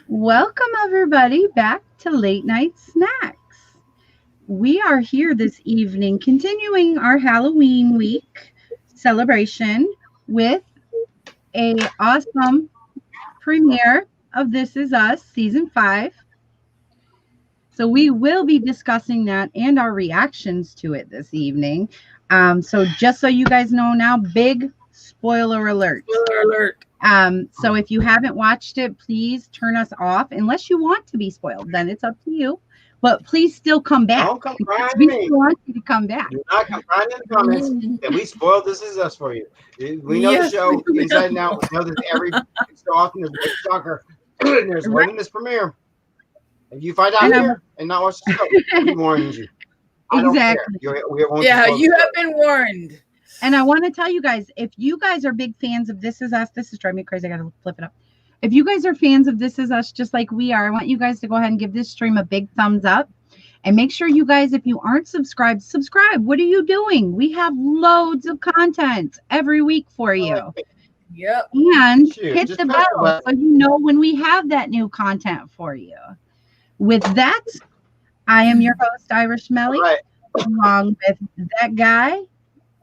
Welcome, everybody, back to Late Night Snacks. We are here this evening continuing our Halloween week celebration with a awesome premiere of This Is Us Season 5. So we will be discussing that and our reactions to it this evening. So just so you guys know now, big spoiler alert. Spoiler alert. So if you haven't watched it, please turn us off unless you want to be spoiled. Then it's up to you. But please still come back. Don't come crying to We me. still want you to come back. Do not come crying in the comments that we spoiled This Is Us for you. We know the show inside and out. We know that every so often there's a stalker and there's one in this premiere. If you find out here and not watch the show, we warned you. I don't care. You have been warned. And I want to tell you guys, if you guys are big fans of This Is Us, this is driving me crazy. I got to flip it up. If you guys are fans of This Is Us, just like we are, I want you guys to go ahead and give this stream a big thumbs up. And make sure you guys, if you aren't subscribed, subscribe. What are you doing? We have loads of content every week for you. Yep. And hit the bell so you know when we have that new content for you. With that, I am your host, Irish Melly, along with that guy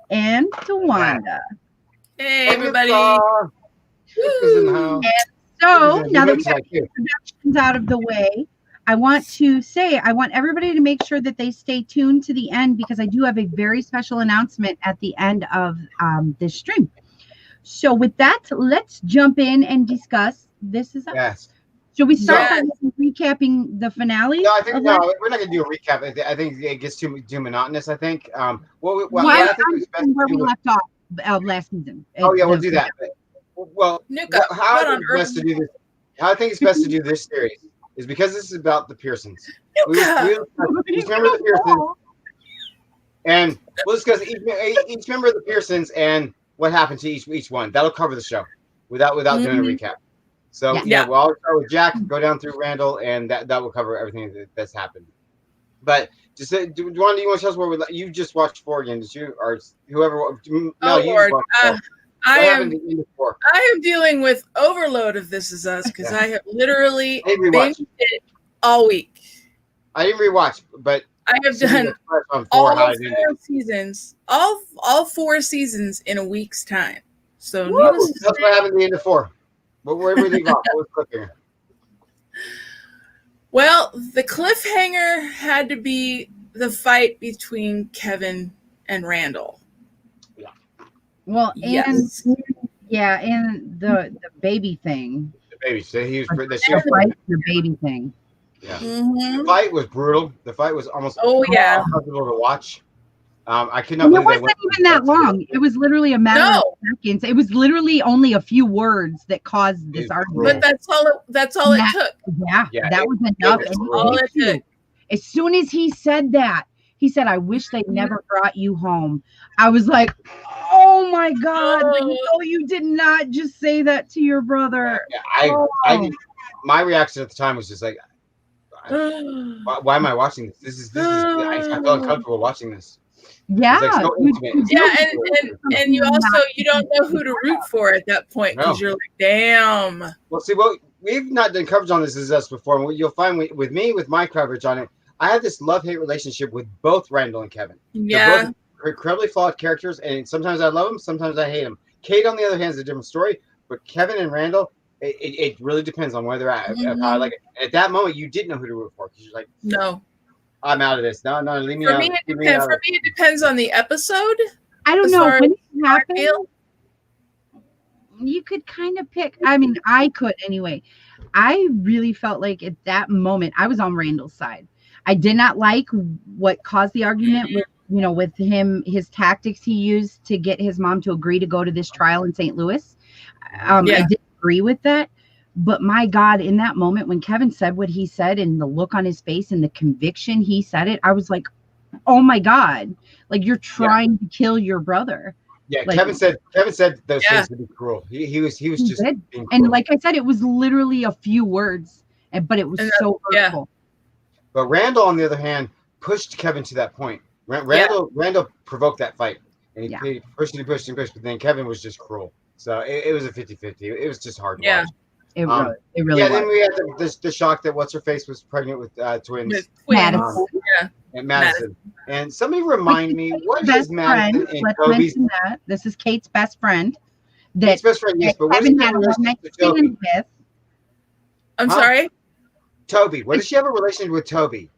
and Tawanda. Hey, everybody. And so, now that we got the introductions out of the way, I want everybody to make sure that they stay tuned to the end because I do have a very special announcement at the end of this stream. So with that, let's jump in and discuss This Is Us. Yes. Should we start by recapping the finale? No, I think we're not going to do a recap. I think it gets too monotonous. I think. I think where we left off last season. Oh yeah, we'll do that. Well, how I think it's best to do this? How I think it's best to do this series is because this is about the Pearsons. We remember the Pearsons, and we'll discuss each member of the Pearsons and what happened to each one. That'll cover the show without doing a recap. So well, I'll start with Jack, go down through Randall, and that will cover everything that's happened. But just do you want to tell us where you just watched 4 again? Did you or whoever? No, you Lord. I am dealing with overload of This Is Us because I have literally binged it all week. I didn't rewatch, but I have done all 4 seasons, all 4 seasons in a week's time. So that's what happened at the end of 4. But where did we leave off? What was cliffhanger? Well, the cliffhanger had to be the fight between Kevin and Randall. Yeah. Well, and the baby thing. The baby. So he was the baby thing. Yeah. Mm-hmm. The fight was brutal. The fight was almost uncomfortable to watch. I could not. It wasn't even that long. It was literally a matter of seconds. It was literally only a few words that caused this argument. But that's all it took. Yeah, that was enough. All it took. As soon as he said that, he said, "I wish they never brought you home." I was like, "Oh my God! No, you did not just say that to your brother." Yeah, my reaction at the time was just like, "Why am I watching this? This is I felt uncomfortable watching this." Yeah, and you don't know who to root for at that point because you're like, damn. Well, see, we've not done coverage on This Is Us before, and what you'll find with my coverage on it, I have this love-hate relationship with both Randall and Kevin. Yeah, they're both incredibly flawed characters, and sometimes I love them, sometimes I hate them. Kate, on the other hand, is a different story, but Kevin and Randall, it really depends on where they're at. Mm-hmm. Like at that moment, you didn't know who to root for because you're like, no. I'm out of this. No, leave me out. For me, it depends on the episode. I don't know. When it happened, you could kind of pick. I mean, I could anyway. I really felt like at that moment, I was on Randall's side. I did not like what caused the argument with him, his tactics he used to get his mom to agree to go to this trial in St. Louis. I didn't agree with that. But my God, in that moment when Kevin said what he said and the look on his face and the conviction he said it, I was like, oh my God, like you're trying to kill your brother. Yeah, like, Kevin said those things to be cruel. He was just being cruel. And like I said, it was literally a few words, but it was so hurtful. But Randall, on the other hand, pushed Kevin to that point. Randall provoked that fight. And he pushed, but then Kevin was just cruel. So it was a 50-50. It was just hard to watch. It really yeah. was. Then we had the shock that what's her face was pregnant with twins. With Madison. Yeah. And Madison. And somebody remind me, what is Madison and Let's Toby's? mention that this is Kate's best friend. Kate's best friend, yes, but what's Kevin her had a relationship one-night with Toby? stand with. I'm sorry. Toby. What does she have a relationship with Toby?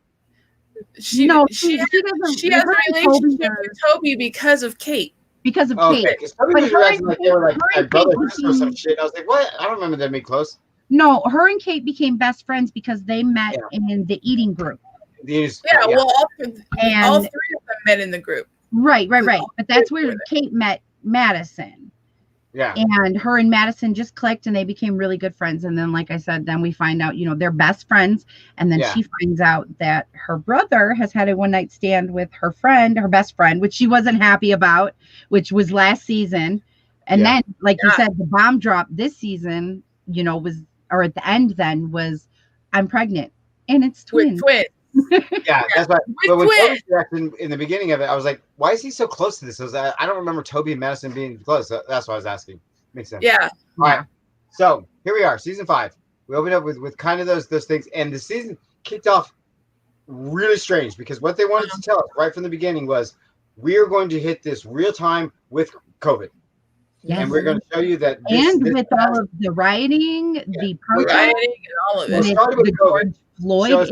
She doesn't. She has a relationship with Toby because of Kate. Because of Okay, Kate. because Toby was acting like they were like brothers or some shit. I was like, what? I don't remember them being close. No, her and Kate became best friends because they met in the eating group. Well, all three of them met in the group. Right. But that's where Kate met Madison. Yeah. And her and Madison just clicked and they became really good friends. And then, like I said, then we find out, they're best friends. And then she finds out that her brother has had a one-night stand with her friend, her best friend, which she wasn't happy about, which was last season. And then, like you said, the bomb drop this season, or at the end then was, I'm pregnant. And it's twins. With twins. Yeah, that's right. But when Toby's reaction in the beginning of it, I was like, why is he so close to this? I don't remember Toby and Madison being close. That's what I was asking. Makes sense. Yeah. All right. So here we are, season 5. We opened up with kind of those things. And the season kicked off really strange because what they wanted to tell us right from the beginning was we are going to hit this real time with COVID. Yes. And we're going to show you that with all of the rioting, the rioting and all of it. Started with COVID. Floyd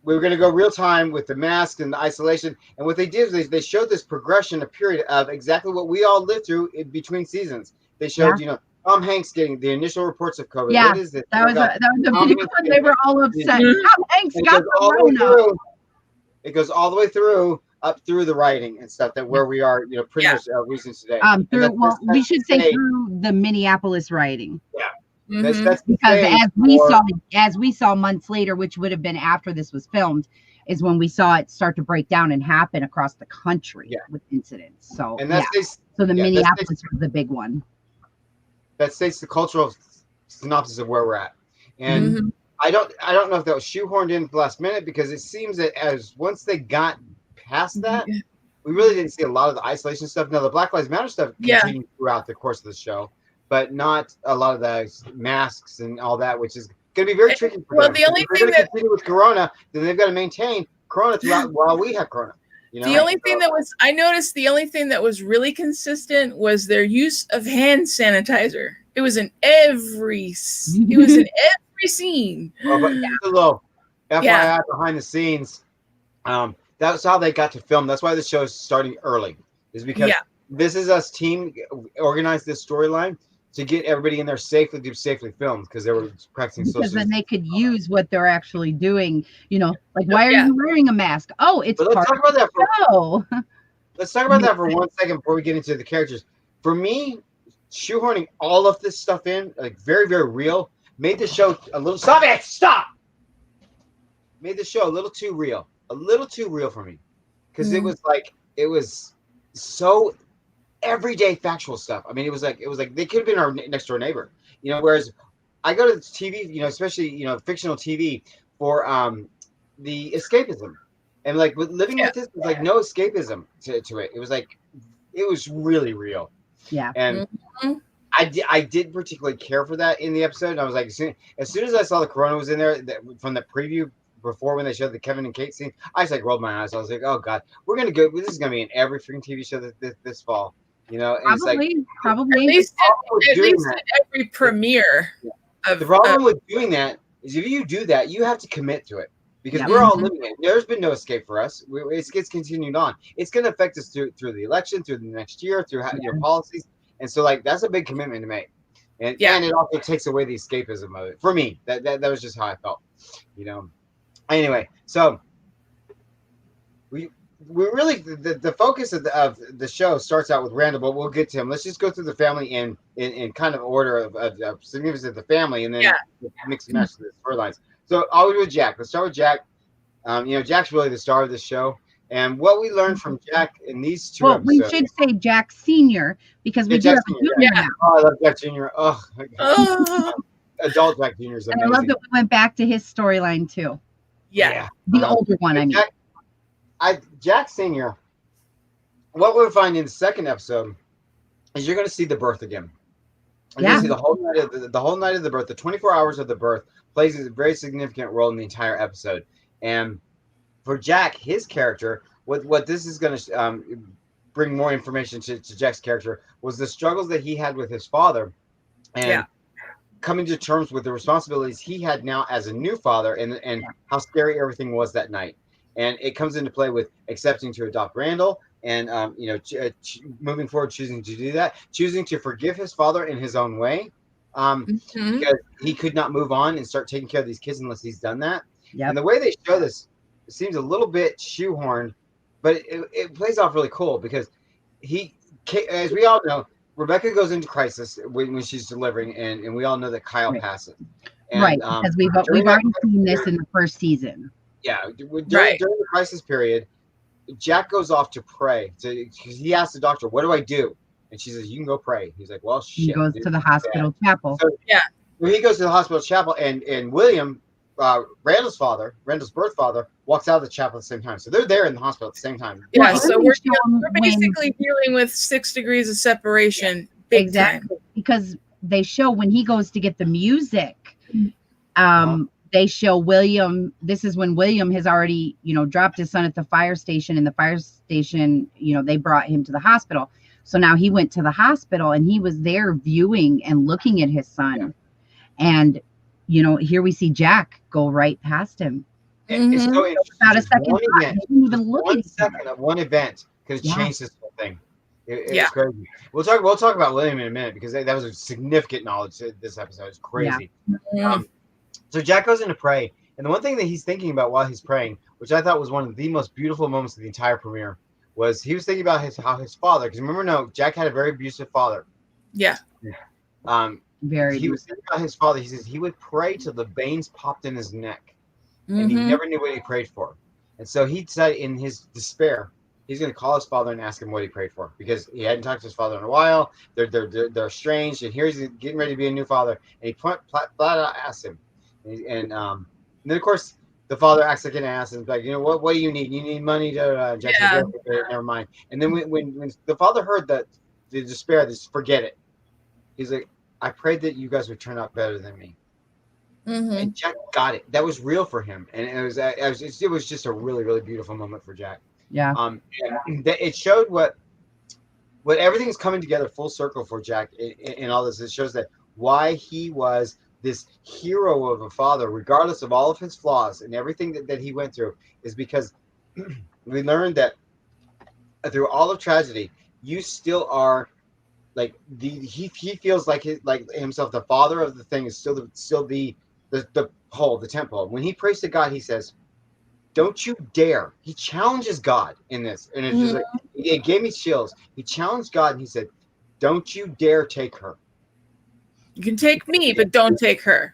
we were going to go real time with the mask and the isolation. And what they did is they showed this progression, a period of exactly what we all lived through in between seasons. They showed, Tom Hanks getting the initial reports of COVID. Yeah, what is it? That was a big one. They were all upset. Tom Hanks got the corona. It goes all the way through, up through the writing and stuff that where we are, pretty much reasons today. We should say through the Minneapolis rioting. Yeah. Mm-hmm. That's because as we saw months later, which would have been after this was filmed, is when we saw it start to break down and happen across the country with incidents. So so the Minneapolis was the big one. That states the cultural synopsis of where we're at, and I don't know if that was shoehorned in at the last minute because it seems that once they got past that, we really didn't see a lot of the isolation stuff. Now the Black Lives Matter stuff continued throughout the course of the show. But not a lot of the masks and all that, which is going to be very tricky for them. The only thing that continue with Corona, then they've got to maintain Corona throughout while we have Corona. The only thing I noticed the only thing that was really consistent was their use of hand sanitizer. It was in every scene. Well, but a little FYI behind the scenes, that's how they got to film. That's why the show is starting early, is because this is us team organized this storyline to get everybody in there safely filmed because they were practicing social. Because then they could use what they're actually doing. Like, why are you wearing a mask? Oh, it's part let's talk about that. Let's talk about that for 1 second before we get into the characters. For me, shoehorning all of this stuff in, like very, very real, made the show a little. Stop! Made the show a little too real for me, because it was so everyday factual stuff. I mean, it was like they could have been our next door neighbor, whereas I go to TV, especially fictional TV for the escapism, and like living with this was like no escapism to it. It was like it was really real. Yeah. And I didn't particularly care for that in the episode. And I was like, as soon as I saw the Corona was in there from the preview before when they showed the Kevin and Kate scene, I just like rolled my eyes. I was like, oh God, this is gonna be in every freaking TV show this fall. Probably. At least at every premiere. The problem with doing that is if you do that, you have to commit to it because we're all living it. There's been no escape for us. It gets continued on. It's going to affect us through the election, through the next year, through your policies, and so like that's a big commitment to make. And it also takes away the escapism of it for me. That was just how I felt, Anyway, so we really the focus of the show starts out with Randall, but we'll get to him. Let's just go through the family in kind of order of significance of the family, and then mix and match the storylines. So I'll do with Jack. Let's start with Jack. Jack's really the star of the show, and what we learned from Jack in these two episodes. We should say Jack Senior because we do have a junior now. Oh, I love Jack Junior. Adult Jack Junior is amazing. And I love that we went back to his storyline too. Yeah. The older one, I mean. Jack Senior, what we'll find in the second episode is you're going to see the birth again And basically the whole night of the birth, the 24 hours of the birth, plays a very significant role in the entire episode. And for Jack, his character, what this is going to bring more information to Jack's character was the struggles that he had with his father, and coming to terms with the responsibilities he had now as a new father, and how scary everything was that night. And it comes into play with accepting to adopt Randall, and moving forward, choosing to do that, choosing to forgive his father in his own way, because he could not move on and start taking care of these kids unless he's done that. Yep. And the way they show this seems a little bit shoehorned, but it plays off really cool because as we all know, Rebecca goes into crisis when she's delivering, and we all know that Kyle passes. And, because we've already seen this in the first season. Yeah, during the crisis period, Jack goes off to pray. Because he asks the doctor, "What do I do?" And she says, "You can go pray." He's like, "Well, shit." He goes to the hospital chapel. So he goes to the hospital chapel, and William, Randall's birth father, walks out of the chapel at the same time. So they're there in the hospital at the same time. Yeah, so we're basically dealing with 6 degrees of separation. Big time. Because they show when he goes to get the music, they show William. This is when William has already, dropped his son at the fire station, and the fire station, they brought him to the hospital. So now he went to the hospital, and he was there viewing and looking at his son. And, here we see Jack go right past him. It's so interesting. About a second, he didn't even look at him. One event could have changed this whole thing. It's crazy. We'll talk about William in a minute, because that was a significant knowledge. This episode is crazy. Yeah. So Jack goes in to pray, and the one thing that he's thinking about while he's praying, which I thought was one of the most beautiful moments of the entire premiere, was he was thinking about how his father, because remember, Jack had a very abusive father. Yeah. He was thinking about his father. He says he would pray till the veins popped in his neck, and he never knew what he prayed for. And so he decided in his despair, he's going to call his father and ask him what he prayed for, because he hadn't talked to his father in a while. They're estranged, and here he's getting ready to be a new father, and he flat out asks him. And then, of course, the father acts like an ass and is like, what do you need? You need money? Jack says, never mind. And then when the father heard the despair, forget it. He's like, I prayed that you guys would turn out better than me. And Jack got it. That was real for him, and it was just a really, really beautiful moment for Jack. Yeah. It showed what everything's coming together full circle for Jack in all this. It shows that why he was this hero of a father, regardless of all of his flaws and everything that he went through, is because we learned that through all of tragedy, you still are like he feels like himself, the father of the thing is still the pole, the tent pole. When he prays to God, he says, "Don't you dare!" He challenges God in this, and it's just like it gave me chills. He challenged God, and he said, "Don't you dare take her. You can take me, but don't take her.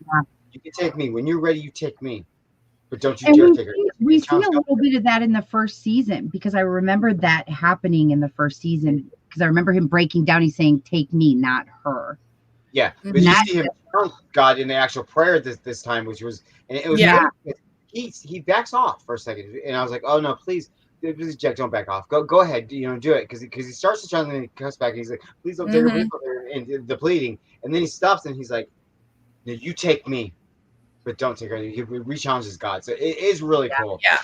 You can take me. When you're ready, you take me. But don't you dare take her." We see a little bit of that in the first season, because I remember that happening in the first season, because I remember him breaking down. He's saying, "Take me, not her." Yeah, but you see him challenge God in the actual prayer this time, which was, and it was he backs off for a second, and I was like, "Oh no, please, Jack, don't back off. Go ahead, do it," because he starts to challenge, and he comes back, and he's like, "Please don't take her," and the pleading. And then he stops, and he's like, "No, you take me, but don't take her." He re-challenges God. So it is really cool. Yeah.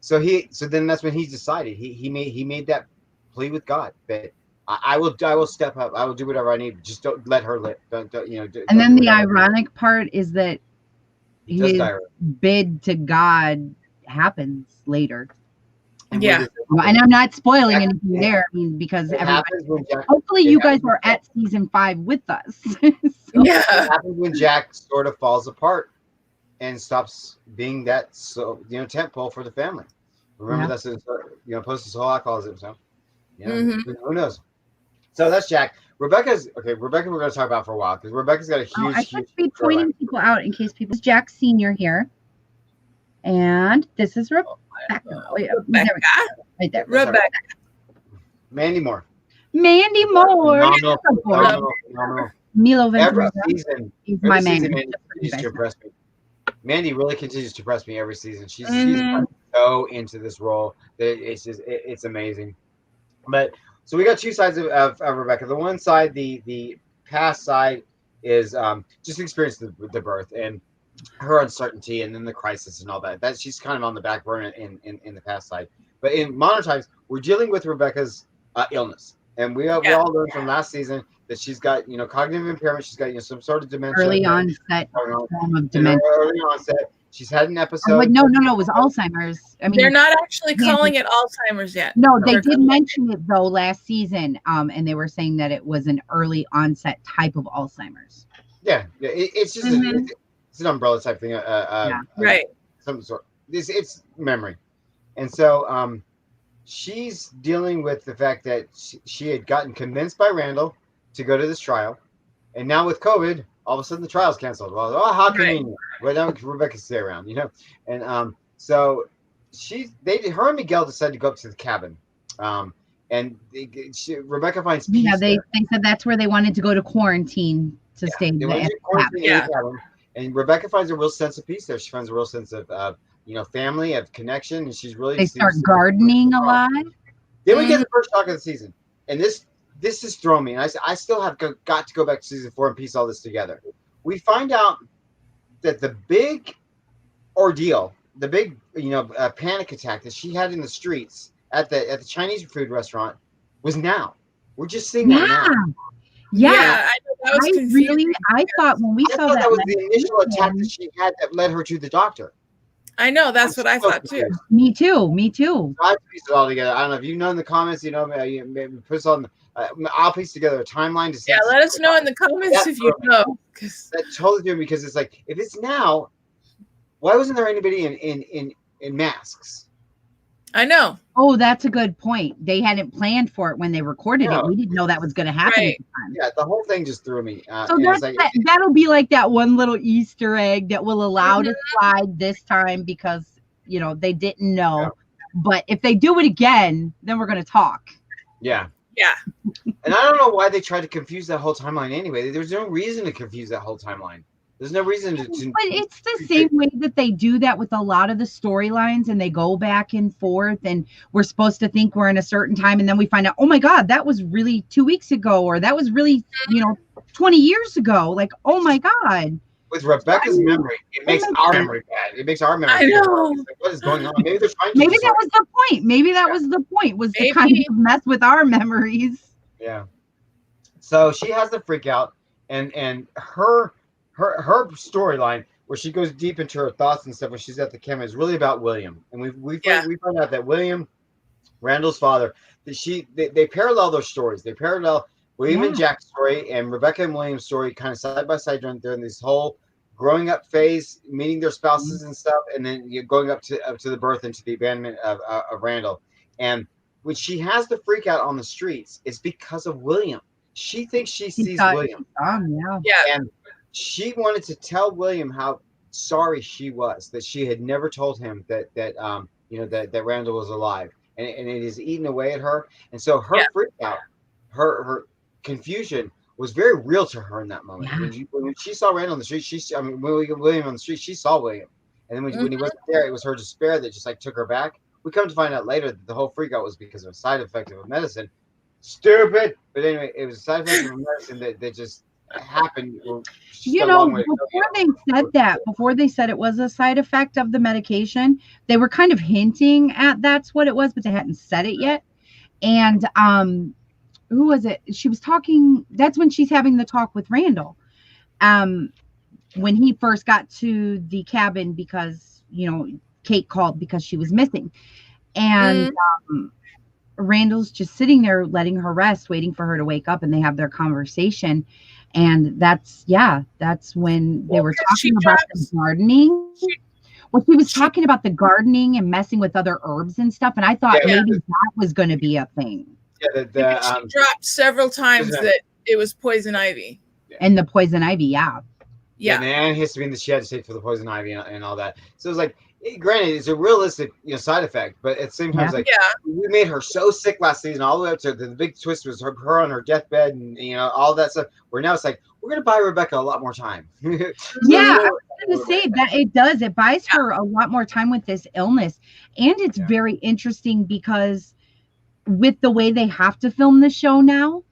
So then that's when he decided he made that plea with God that I will step up. I will do whatever I need. Just don't let her live. Don't and then the ironic part is that his bid to God happens later. And and I'm not spoiling anything there. I mean, because hopefully you guys were at season 5 with us. It happens when Jack sort of falls apart and stops being that tent pole for the family. Remember that's post his whole alcoholism. So who knows? So that's Jack. Rebecca we're going to talk about for a while, because Rebecca's got a huge. I should be pointing people out in case people. Jack Senior here, and this is Rebecca. Right there. Rebecca. Mandy Moore. Phenomenal. Milo Ventura. Every season, my man. Mandy continues to impress me. Mandy really continues to impress me every season. She's so into this role that it's amazing. But so we got two sides of Rebecca. The one side, the past side is just experience the birth and her uncertainty, and then the crisis and all that. That she's kind of on the back burner in the past side. But in modern times, we're dealing with Rebecca's illness, and we all learned from last season that she's got cognitive impairment. She's got some sort of dementia. Early onset form of dementia. Early onset. She's had an episode. No, it was Alzheimer's. I mean, they're not actually calling it Alzheimer's yet. No, they did mention it though last season, and they were saying that it was an early onset type of Alzheimer's. Yeah, it's just it's an umbrella type thing. Right. Some sort. It's memory, and so she's dealing with the fact that she had gotten convinced by Randall to go to this trial, and now with COVID, all of a sudden the trial's canceled. Well, how convenient. Well, now Rebecca can stay around, and so her and Miguel decided to go up to the cabin, and Rebecca finds peace. Yeah, they said that's where they wanted to go to quarantine to stay in the cabin. And Rebecca finds a real sense of peace there. She finds a real sense of family, of connection, and she's really. They start gardening a lot. Then we get the first shock of the season, and this has thrown me. And I still have got to go back to season 4 and piece all this together. We find out that the big ordeal, the big panic attack that she had in the streets at the Chinese food restaurant was now. We're just seeing that now. Yeah, I thought when we saw that was the initial attack that she had that led her to the doctor. I know, that's what I thought too. Me too. I have to piece it all together. I don't know if you know in the comments, maybe put us on. I'll piece together a timeline to see. Yeah, let us know in the comments if you know. That totally do, because it's like, if it's now, why wasn't there anybody in masks? I know. Oh, that's a good point. They hadn't planned for it when they recorded it. We didn't know that was going to happen. Right. Yeah, the whole thing just threw me. So that'll be like that one little Easter egg that will allow to slide this time because, they didn't know. Yeah. But if they do it again, then we're going to talk. Yeah. Yeah. And I don't know why they tried to confuse that whole timeline anyway. There's no reason to confuse that whole timeline. There's no reason to. But it's the same way that they do that with a lot of the storylines, and they go back and forth, and we're supposed to think we're in a certain time, and then we find out, oh my God, that was really 2 weeks ago, or that was really 20 years ago. Like, oh my God. With Rebecca's memory, it makes our memory bad. It makes our memory. I know. Like, what is going on? Maybe they're trying to. Maybe that was the point. Maybe that was the point. Was to kind of mess with our memories. Yeah. So she has the freak out, and her storyline where she goes deep into her thoughts and stuff when she's at the camera is really about William. And we find out that William, Randall's father, that they parallel their stories. They parallel William and Jack's story and Rebecca and William's story kind of side by side during this whole growing up phase, meeting their spouses and stuff, and then going up to the birth and to the abandonment of Randall. And when she has the freak out on the streets, it's because of William. She thinks she sees William. Yeah. And she wanted to tell William how sorry she was that she had never told him that Randall was alive, and it is eaten away at her. And so her freak out, her confusion was very real to her in that moment. Yeah. When she saw Randall on the street, William on the street, she saw William, and then when he wasn't there, it was her despair that just took her back. We come to find out later that the whole freak out was because of a side effect of a medicine. Stupid, but anyway, it was a side effect of a medicine that just happened. Before they said it was a side effect of the medication, they were kind of hinting at that's what it was, but they hadn't said it yet. And who was it? She was talking. That's when she's having the talk with Randall. When he first got to the cabin, because Kate called because she was missing, and Randall's just sitting there letting her rest, waiting for her to wake up, and they have their conversation. And that's when they were talking about the gardening. She was talking about the gardening and messing with other herbs and stuff. And I thought maybe that was going to be a thing. Yeah, she dropped several times that it was poison ivy. And the poison ivy, yeah. And the antihistamine that she had to take for the poison ivy and all that. So it was like, granted, it's a realistic side effect, but at the same time, we made her so sick last season, all the way up to the big twist was her on her deathbed and all that stuff. Where now it's like, we're gonna buy Rebecca a lot more time. I was gonna say that it does. It buys her a lot more time with this illness, and it's very interesting because with the way they have to film the show now,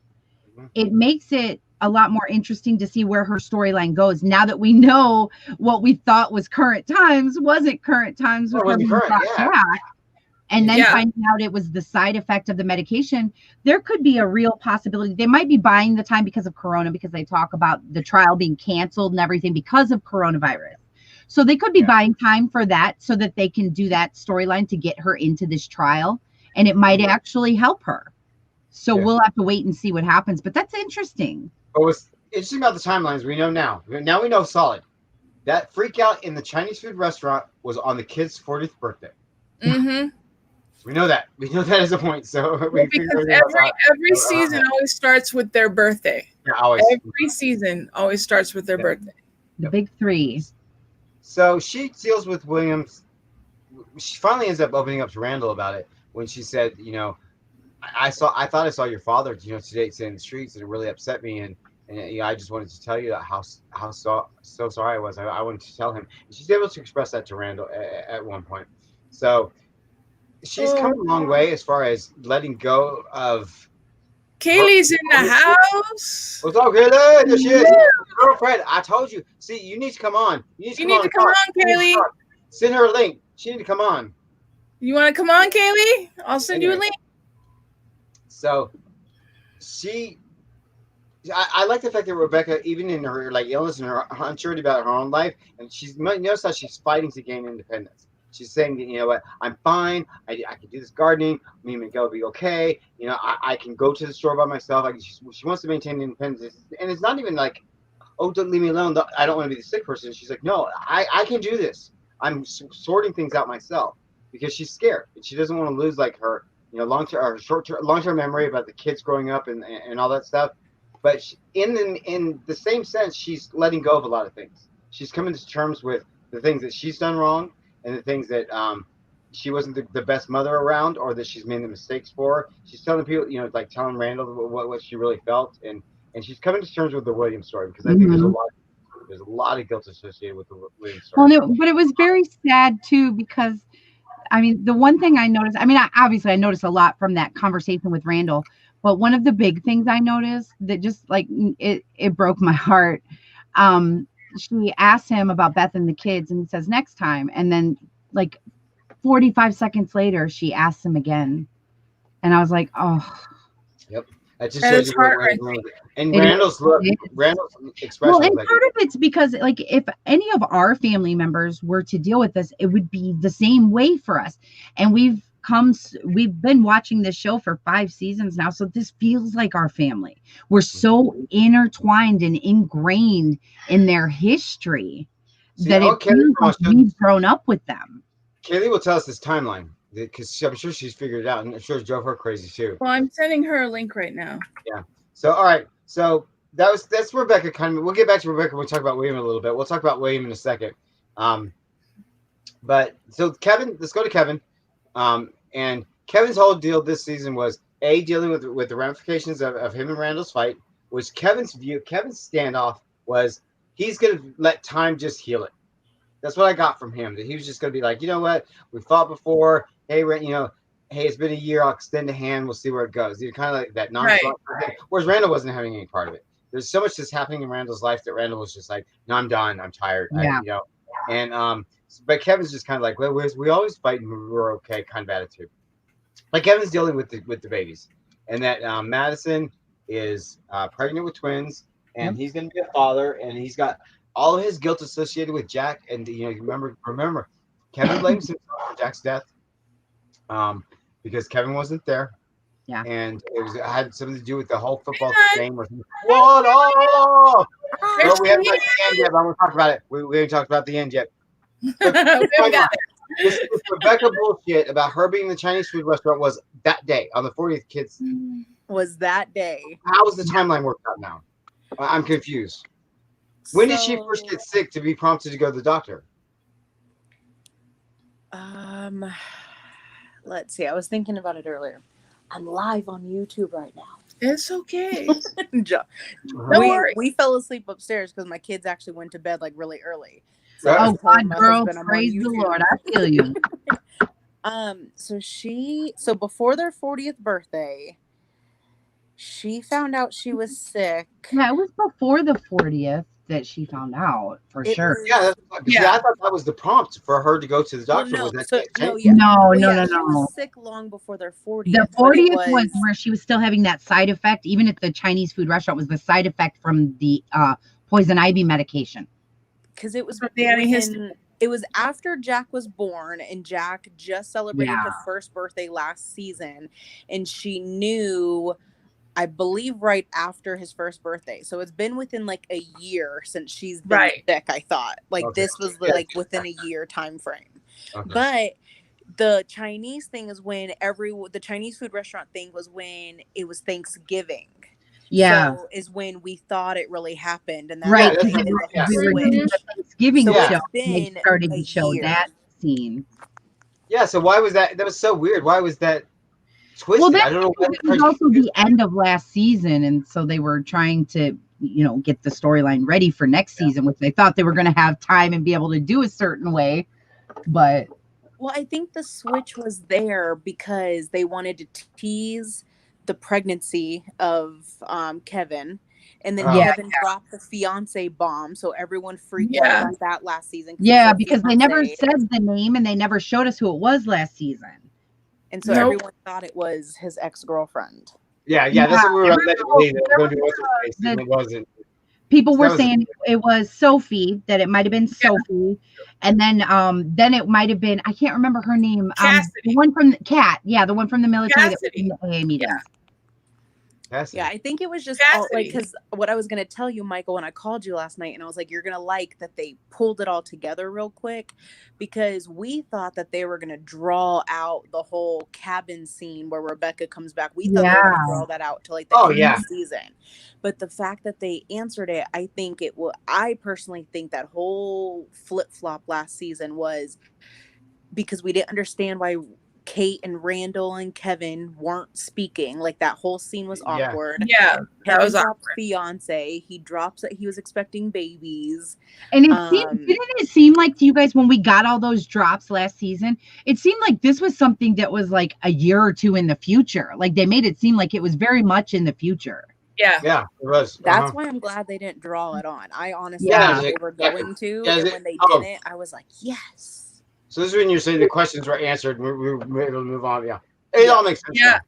it makes it a lot more interesting to see where her storyline goes. Now that we know what we thought was current times wasn't current times with her being brought back, and then finding out it was the side effect of the medication, there could be a real possibility. They might be buying the time because of Corona, because they talk about the trial being canceled and everything because of coronavirus. So they could be buying time for that so that they can do that storyline to get her into this trial, and it might actually help her. So we'll have to wait and see what happens. But that's interesting. But what's interesting about the timelines, we know now. Now we know solid. That freak out in the Chinese food restaurant was on the kid's 40th birthday. Mm-hmm. We know that. We know that as a point. So because every season always starts with their birthday. Yeah, always. Every season always starts with their birthday. The big three. So she deals with Williams. She finally ends up opening up to Randall about it when she said, you know, I thought I saw your father, you know, today in the streets, and it really upset me, and you know, I just wanted to tell you that how so sorry I was. I wanted to tell him. And she's able to express that to Randall at one point. So she's come a long way as far as letting go of. Kaylee's in the house. What's up, Kaylee? There she is. Girlfriend, I told you. See, you need to come on. You need to come on, Kaylee. Send her a link. She need to come on. You want to come on, Kaylee? I'll send you a link. So I like the fact that Rebecca, even in her like illness and her uncertainty about her own life, and she's notice how she's fighting to gain independence. She's saying that, you know what, I'm fine. I can do this gardening. Me and Miguel will be okay. You know, I can go to the store by myself. She wants to maintain independence, and it's not even like, oh, don't leave me alone. I don't want to be the sick person. She's like, no, I can do this. I'm sorting things out myself because she's scared. She doesn't want to lose like her, you know, long-term memory about the kids growing up and all that stuff. But in the same sense, she's letting go of a lot of things. She's coming to terms with the things that she's done wrong and the things that she wasn't the best mother around, or that she's made the mistakes for. She's telling people, you know, like telling Randall what she really felt, and she's coming to terms with the Williams story, because I think there's a lot of guilt associated with the Williams story. Well, no, but it was very sad too, because I mean, the one thing I noticed, I mean, I noticed a lot from that conversation with Randall, but one of the big things I noticed that just like it broke my heart. She asked him about Beth and the kids, and he says next time, and then like 45 seconds later she asks him again, and I was like, oh. Yep. That just shows you what and Randall's expression. Well, and part of it's because, like, if any of our family members were to deal with this, it would be the same way for us. And we've been watching this show for 5 seasons now, so this feels like our family. We're so intertwined and ingrained in their history that it feels like we've grown up with them. Kaylee will tell us this timeline, because I'm sure she's figured it out, and I'm sure it drove her crazy too. Well, I'm sending her a link right now. Yeah. So, all right. So that's Rebecca. Kind of. We'll get back to Rebecca. We'll talk about William in a little bit. We'll talk about William in a second. But so Kevin, let's go to Kevin. And Kevin's whole deal this season was dealing with the ramifications of him and Randall's fight. Was Kevin's standoff was he's gonna let time just heal it. That's what I got from him. That he was just gonna be like, you know what, we fought before. Hey, you know, hey, it's been a year. I'll extend a hand. We'll see where it goes. He's kind of like that nonchalant. Right. Whereas Randall wasn't having any part of it. There's so much that's happening in Randall's life that Randall was just like, no, I'm done. I'm tired. Yeah. You know, and but Kevin's just kind of like, well, we always fight and we're okay kind of attitude. Like Kevin's dealing with the babies, and that Madison is pregnant with twins, and he's going to be a father, and he's got all of his guilt associated with Jack. And you know, remember, Kevin blames himself for Jack's death, because Kevin wasn't there. Yeah, and it had something to do with the whole football game. What up? No, we haven't got to the end yet. But I'm going to talk about it. We haven't talked about the end yet. This Rebecca bullshit about her being in the Chinese food restaurant was that day on the 40th kids. Was that day? How is the timeline worked out now? I'm confused. When did she first get sick to be prompted to go to the doctor? Let's see. I was thinking about it earlier. I'm live on YouTube right now. It's okay. We fell asleep upstairs because my kids actually went to bed like really early. So oh God, girl, praise the Lord. I feel you. So before their 40th birthday, She found out she was sick. Yeah, it was before the 40th that she found out for sure. Yeah, I thought that was the prompt for her to go to the doctor. Well, was that no, no. She was sick long before their 40th. The 40th was where she was still having that side effect. Even at the Chinese food restaurant, was the side effect from the poison ivy medication. Because it was it was after Jack was born, and Jack just celebrated his first birthday last season, and she knew, I believe, right after his first birthday. So it's been within like a year since she's been sick. I thought this was like within a year time frame. But the Chinese thing is when the Chinese food restaurant thing was when it was Thanksgiving. Yeah. So is when we thought it really happened. And right. We were doing the Thanksgiving show. They started to show that scene. Yeah. So why was that? That was so weird. Why was that twisted? Well, I don't know. It was also the end of last season. And so they were trying to, get the storyline ready for next season, which they thought they were going to have time and be able to do a certain way. But. Well, I think the switch was there because they wanted to tease the pregnancy of Kevin, and then Kevin dropped the fiance bomb, so everyone freaked out about that last season. Yeah, because they never said the name and they never showed us who it was last season, and so everyone thought it was his ex-girlfriend. Yeah, that's what we were led to believe. It wasn't. People were saying it was Sophie, that it might have been Sophie. And then it might have been, I can't remember her name. The one from Kat. Yeah, the one from the military that was in the AA meeting. Yeah, I think it was just because what I was going to tell you, Michael, when I called you last night, and I was like, you're going to like that they pulled it all together real quick, because we thought that they were going to draw out the whole cabin scene where Rebecca comes back. We thought they were going to draw that out to like the end of the season. But the fact that they answered it, I think it will. I personally think that whole flip-flop last season was because we didn't understand why Kate and Randall and Kevin weren't speaking. Like that whole scene was awkward. Yeah, that was awkward. Fiance, he drops that he was expecting babies. And didn't it seem like to you guys when we got all those drops last season, it seemed like this was something that was like a year or two in the future. Like they made it seem like it was very much in the future. Yeah, it was. That's why I'm glad they didn't draw it on. I honestly thought they were going to, and when they didn't, I was like, yes. So this is when you're saying the questions were answered. We're able to move on. Yeah, it all makes sense. Yeah,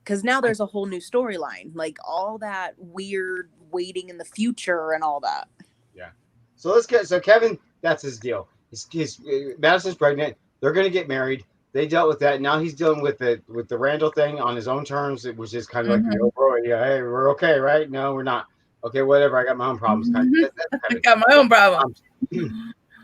because now there's a whole new storyline, like all that weird waiting in the future and all that. Yeah. So Kevin, that's his deal. Madison's pregnant. They're going to get married. They dealt with that. Now he's dealing with the Randall thing on his own terms, which is kind of like, hey, we're okay, right? No, we're not. Okay, whatever. I got my own problems. I got my own problems.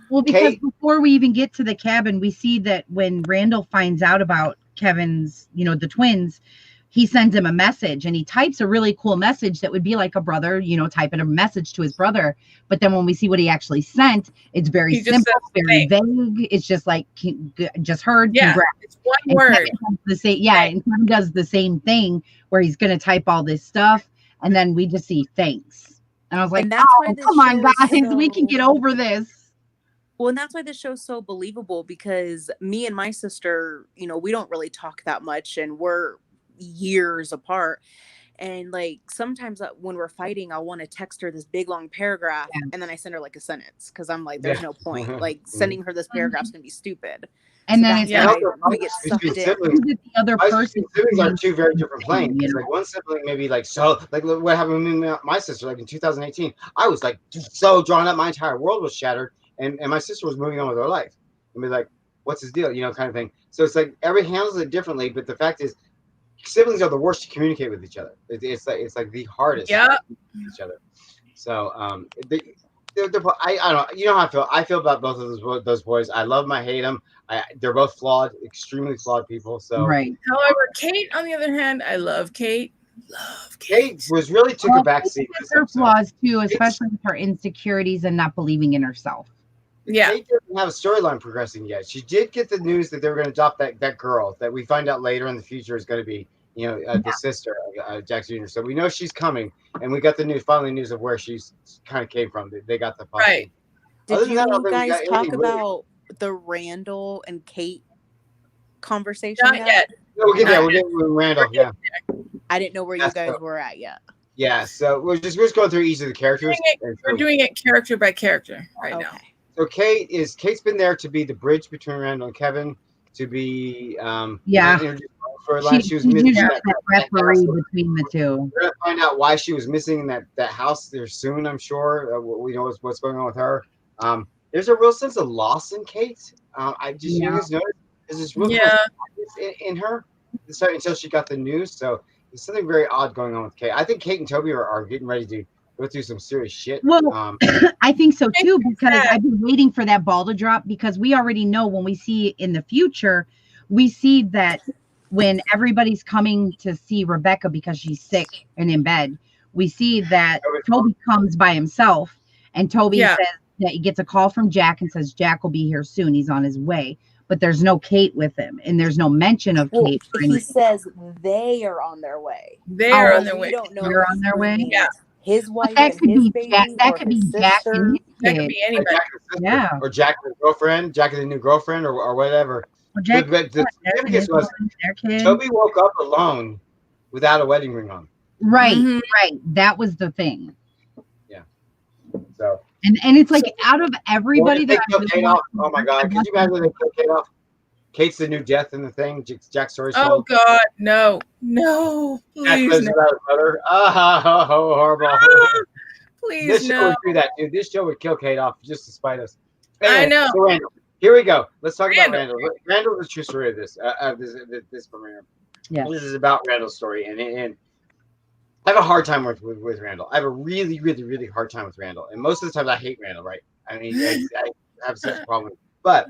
Well, because before we even get to the cabin, we see that when Randall finds out about Kevin's, the twins, he sends him a message and he types a really cool message that would be like a brother, typing a message to his brother. But then when we see what he actually sent, it's very simple, very vague. It's just like, just heard. Yeah, it's one word. And Kevin does the same thing where he's going to type all this stuff. And then we just see thanks. And I was like, come on, guys, we can get over this. Well, and that's why this show's so believable, because me and my sister, we don't really talk that much and we're years apart. And like sometimes when we're fighting, I want to text her this big long paragraph and then I send her like a sentence because I'm like, there's no point. Like sending her this paragraph's gonna be stupid. And then we get sucked in. The other person. Siblings are two very different planes. Like one sibling maybe like what happened with me and my sister, like in 2018. I was like so drawn up, my entire world was shattered. And my sister was moving on with her life. And be like, what's his deal? Kind of thing. So it's like everybody handles it differently. But the fact is, siblings are the worst to communicate with each other. It's like the hardest to communicate with each other. So I don't know. You know how I feel. I feel about both of those boys. I love them. I hate them. They're both flawed, extremely flawed people. So right. However, Kate, on the other hand, I love Kate. Kate was really took a backseat. Her flaws too, especially with her insecurities and not believing in herself. Yeah, Kate doesn't have a storyline progressing yet. She did get the news that they were going to adopt that girl that we find out later in the future is going to be, the sister of Jack Jr. So we know she's coming, and we got the news of where she's kind of came from. They got the policy. Right. Did you guys talk about the Randall and Kate conversation? Not yet. No, we'll get there. We'll get with Randall. Yeah. I didn't know where you guys were at yet. Yeah, so we're just going through each of the characters. We're doing it character by character now. So Kate's been there to be the bridge between Randall and Kevin, to be she was missing that referee between the two. We're gonna find out why she was missing that house there soon. I'm sure we know what's going on with her. There's a real sense of loss in Kate. I just you guys noticed there's this real in her until she got the news. So there's something very odd going on with Kate. I think Kate and Toby are getting ready to go through some serious shit. Well, I think so too, because I've been waiting for that ball to drop, because we already know when we see in the future, we see that when everybody's coming to see Rebecca because she's sick and in bed, we see that Toby comes by himself, and Toby says that he gets a call from Jack and says Jack will be here soon. He's on his way. But there's no Kate with him, and there's no mention of Kate. He says they are on their way. They're on their way. Don't know they're on their way. Yeah. His wife. That could be baby, Jack. That could be Jack and his That could be anybody. Or Jack and his girlfriend, Jack and the new girlfriend, or whatever. Well, Jack, but the significance was Toby woke up alone without a wedding ring on. Right, right. That was the thing. Yeah. So. And it's like out of everybody that Kate off. Oh my God! Could you imagine they kill Kate off? Kate's the new death in the thing. Jack's story. Oh God, no, please, no. Oh, horrible. Please, this show would do that, dude. This show would kill Kate off just to spite us. Anyway, I know. So Randall, here we go. Let's talk about Randall. Randall is the true story of this premiere. Yeah. This is about Randall's story, and I have a hard time with Randall. I have a really, really, really hard time with Randall. And most of the time I hate Randall, right? I mean, I have such a problem. But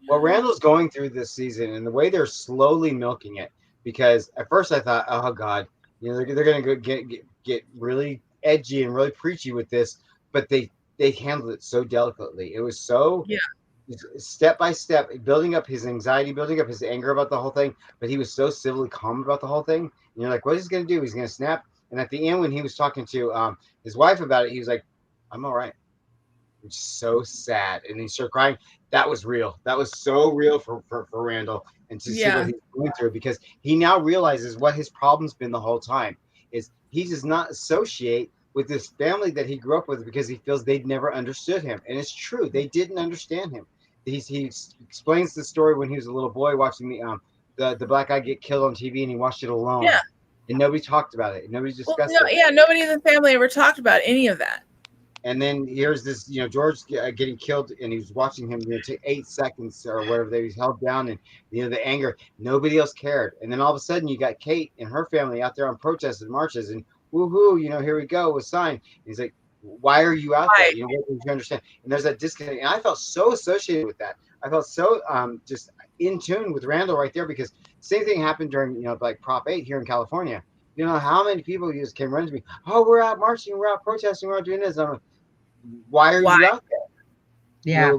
what Randall's going through this season and the way they're slowly milking it, because at first I thought, oh God, they're going to go get really edgy and really preachy with this, but they handled it so delicately. It was so step by step, building up his anxiety, building up his anger about the whole thing, but he was so civilly calm about the whole thing. And you're like, what is he going to do? He's going to snap. And at the end, when he was talking to his wife about it, he was like, I'm all right. Which is so sad. And he started crying. That was real. That was so real for Randall. And to see what he's going through, because he now realizes what his problem's been the whole time is he does not associate with this family that he grew up with because he feels they'd never understood him. And it's true. They didn't understand him. He explains the story when he was a little boy watching the black guy get killed on TV, and he watched it alone. Yeah. And nobody talked about it. Nobody discussed it. Yeah, nobody in the family ever talked about any of that. And then here's this, George getting killed, and he was watching him take 8 seconds or whatever. He was held down, and the anger. Nobody else cared. And then all of a sudden, you got Kate and her family out there on protests and marches, and woohoo, here we go, a sign. And he's like, why are you out there? What did you understand? And there's that disconnect. And I felt so associated with that. I felt so just in tune with Randall right there, because same thing happened during like Prop 8 here in California. You know how many people just came running to me? Oh, we're out marching, we're out protesting, we're out doing this. I'm like, why are you out there? Yeah.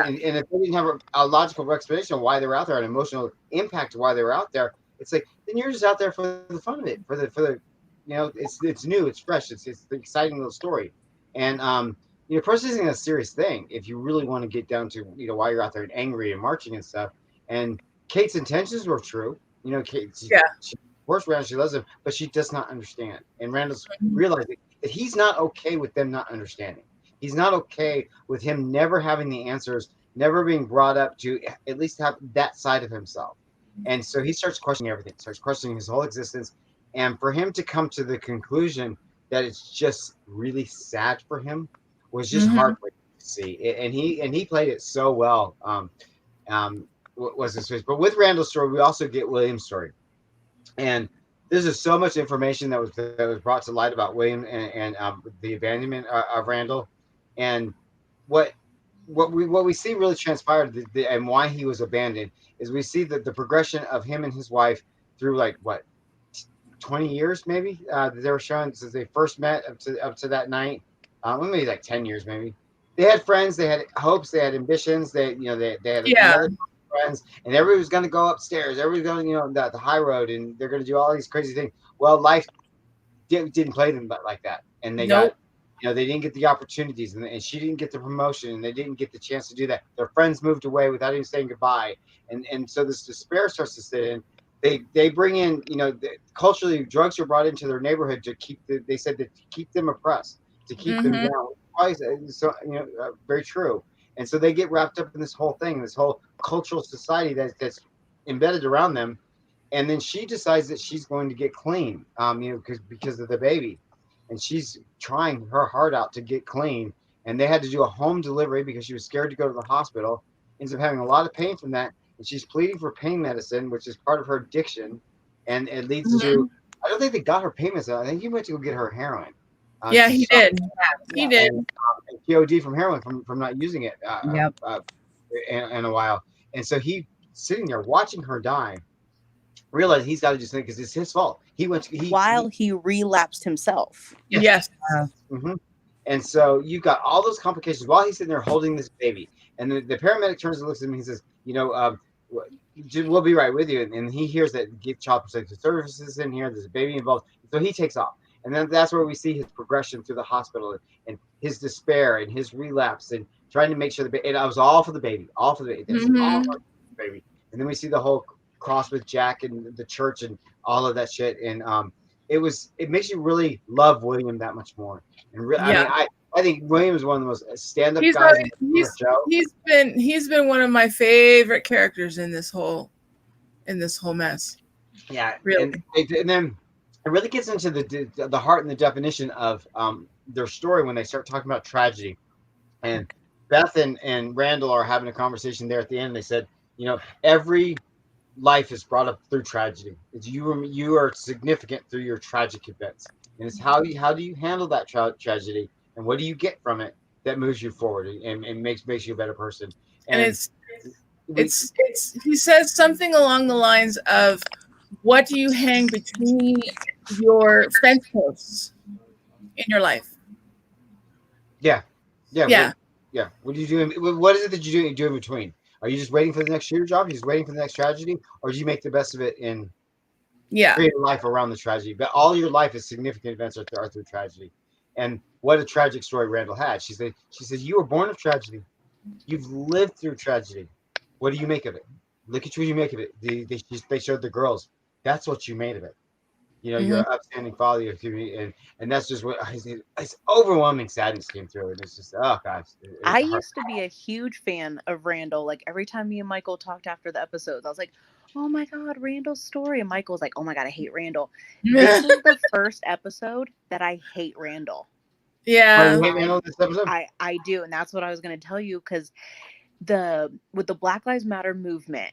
And if they didn't have a logical explanation of why they were out there, an emotional impact of why they were out there, it's like then you're just out there for the fun of it, for the it's new, it's fresh, it's the exciting little story, and processing a serious thing. If you really want to get down to why you're out there and angry and marching and stuff, and Kate's intentions were true. Kate, she, of course, Randall, she loves him, but she does not understand. And Randall's realizing that he's not okay with them not understanding. He's not okay with him never having the answers, never being brought up to at least have that side of himself. And so he starts questioning everything, starts questioning his whole existence. And for him to come to the conclusion that it's just really sad for him was just heartbreaking to see. And he played it so well. What was his face? But with Randall's story, we also get William's story. And this is so much information that was brought to light about William and the abandonment of Randall, and what we see really transpired and why he was abandoned is we see that the progression of him and his wife through 20 years maybe they were showing since they first met up to that night, maybe 10 years maybe. They had friends, they had hopes, they had ambitions, they had friends, and everybody was going to go upstairs. Everybody's going the high road, and they're going to do all these crazy things. Well, life didn't play them like that, and they got they didn't get the opportunities, and she didn't get the promotion, and they didn't get the chance to do that. Their friends moved away without even saying goodbye, and so this despair starts to sit in. they bring in, culturally, drugs are brought into their neighborhood to they said that to keep them oppressed, to keep them down. So, very true. And so they get wrapped up in this whole thing, this whole cultural society that's embedded around them. And then she decides that she's going to get clean, because of the baby, and she's trying her heart out to get clean. And they had to do a home delivery because she was scared to go to the hospital. Ends up having a lot of pain from that, and she's pleading for pain medicine, which is part of her addiction, and it leads to. I don't think they got her pain medicine. I think he went to go get her heroin. Yeah, he did. He did. And POD from heroin from not using it in a while. And so he sitting there watching her die, realized he's got to do something because it's his fault. He relapsed himself. Yes. Mm-hmm. And so you got all those complications while he's sitting there holding this baby. And the paramedic turns and looks at him and he says, we'll be right with you. And he hears that Child Protective Services in here. There's a baby involved. So he takes off. And then that's where we see his progression through the hospital and his despair and his relapse and trying to make sure it was all for the baby, all for the baby. That's all for the baby. And then we see the whole cross with Jack and the church and all of that shit. And it makes you really love William that much more. And I think William is one of the most stand-up guys in the show. He's been one of my favorite characters in this whole mess. Yeah, really. And then it really gets into the heart and the definition of their story when they start talking about tragedy. And Beth and Randall are having a conversation there at the end. They said, every life is brought up through tragedy. It's you are significant through your tragic events, and it's how do you handle that tragedy, and what do you get from it that moves you forward and makes you a better person. And it's he says something along the lines of, what do you hang between your fence posts in your life? Yeah. What do you do? What is it that you do in between? Are you just waiting for the next shooter job? Are you just waiting for the next tragedy? Or do you make the best of it and create a life around the tragedy? But all your life is significant events are through tragedy. And what a tragic story Randall had. She said, you were born of tragedy. You've lived through tragedy. What do you make of it? Look at what you make of it. They showed the girls. That's what you made of it. You're an upstanding father, and that's just what it's overwhelming sadness came through, and it's just gosh. I used to be a huge fan of Randall. Like every time me and Michael talked after the episodes, I was like, "Oh my god, Randall's story!" And Michael was like, "Oh my god, I hate Randall." This is the first episode that I hate Randall. Yeah, I do, and that's what I was going to tell you because with the Black Lives Matter movement,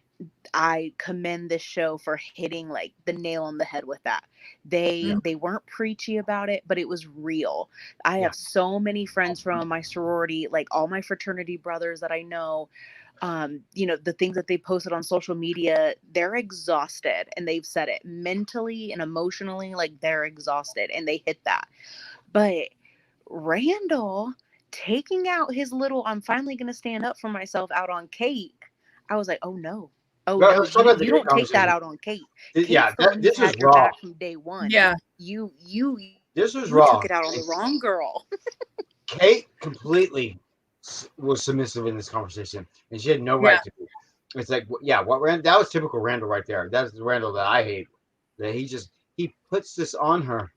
I commend this show for hitting like the nail on the head with that. They weren't preachy about it, but it was real. I have so many friends from my sorority, like all my fraternity brothers that I know, the things that they posted on social media, they're exhausted, and they've said it mentally and emotionally, like they're exhausted, and they hit that. But Randall taking out his little, I'm finally going to stand up for myself out on Kate. I was like, oh no, you don't take that out on Kate. This was raw from day one. Yeah, this was raw. Took it out on the wrong girl. Kate completely was submissive in this conversation, and she had no right to be. It's like, that was typical Randall right there. That's the Randall that I hate. That he puts this on her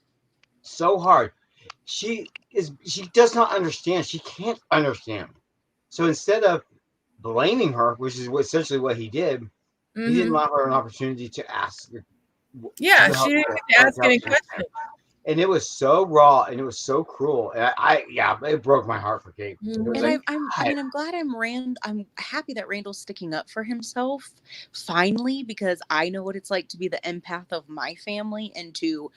so hard. She does not understand. She can't understand. So instead of blaming her, which is essentially what he did, he didn't allow her an opportunity to ask. Yeah, she didn't ask any questions. And it was so raw and it was so cruel. And it broke my heart for Kate. And I'm glad I'm happy that Randall's sticking up for himself finally, because I know what it's like to be the empath of my family and to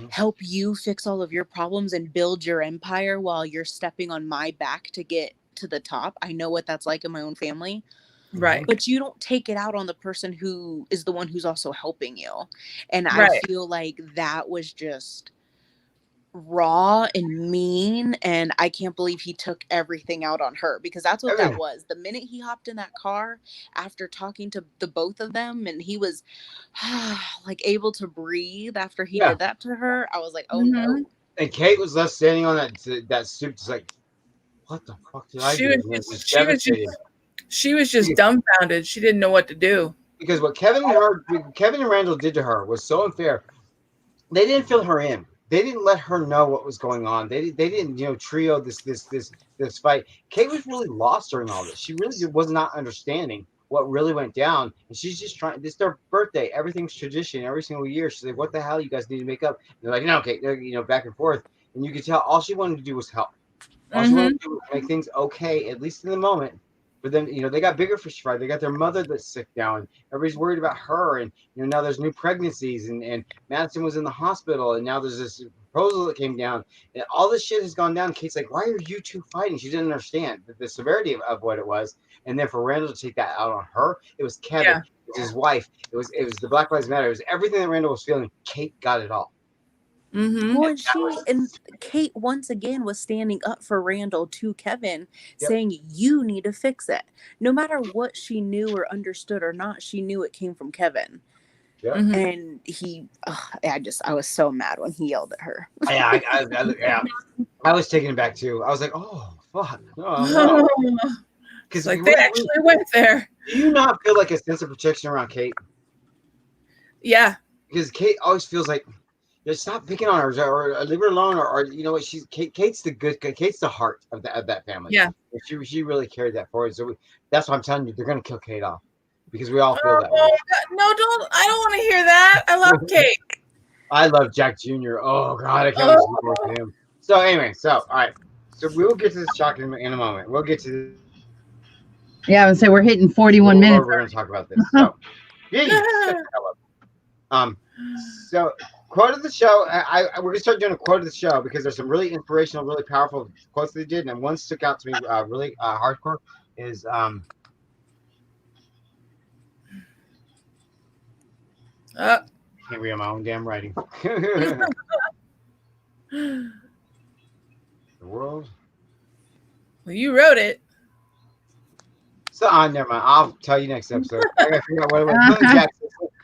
help you fix all of your problems and build your empire while you're stepping on my back to get to the top. I know what that's like in my own family. Right. But you don't take it out on the person who is the one who's also helping you. And I feel like that was just raw and mean, and I can't believe he took everything out on her, because that's what that was. The minute he hopped in that car after talking to the both of them, and he was like able to breathe after he did that to her, I was like, oh no. And Kate was left standing on that stoop, just like, what the fuck did I do? She was just dumbfounded. She didn't know what to do. Because what Kevin and Randall did to her was so unfair. They didn't fill her in. They didn't let her know what was going on. They didn't trio this fight. Kate was really lost during all this. She really was not understanding what really went down, and she's just trying. This is their birthday. Everything's tradition. Every single year, she's like, "What the hell? You guys need to make up." And they're like, "No, Kate." Back and forth, and you could tell all she wanted to do was help. All she wanted to do was make things okay, at least in the moment. But then, they got bigger fish to fry. They got their mother that's sick now, and everybody's worried about her. And now there's new pregnancies, and Madison was in the hospital, and now there's this proposal that came down, and all this shit has gone down. Kate's like, "Why are you two fighting?" She didn't understand the severity of what it was. And then for Randall to take that out on her, it was Kevin, it was his wife, it was the Black Lives Matter, it was everything that Randall was feeling. Kate got it all. Well, and Kate once again was standing up for Randall to Kevin, saying, "You need to fix it." No matter what she knew or understood or not, she knew it came from Kevin. Yeah. And I was so mad when he yelled at her. I was taken aback too. I was like, "Oh fuck, no." Because they actually went there. Do you not feel like a sense of protection around Kate? Yeah. Because Kate always feels like, stop picking on her, or leave her alone, or she's Kate's the heart of that family. Yeah. She really carried that forward. So that's why I'm telling you, they're gonna kill Kate off, because we all feel that way. No, I don't want to hear that. I love Kate. I love Jack Jr. Oh God, I can't wait for him. So anyway, all right. So we will get to this shock in a moment. We'll get to. Yeah, I would say we're hitting 41 minutes. We're going to talk about this. So, so quote of the show. We're going to start doing a quote of the show, because there's some really inspirational, really powerful quotes they did, and one stuck out to me really hardcore. Is can't read my own damn writing. The world. Well, you wrote it. So never mind. I'll tell you next episode. I gotta figure out what it was.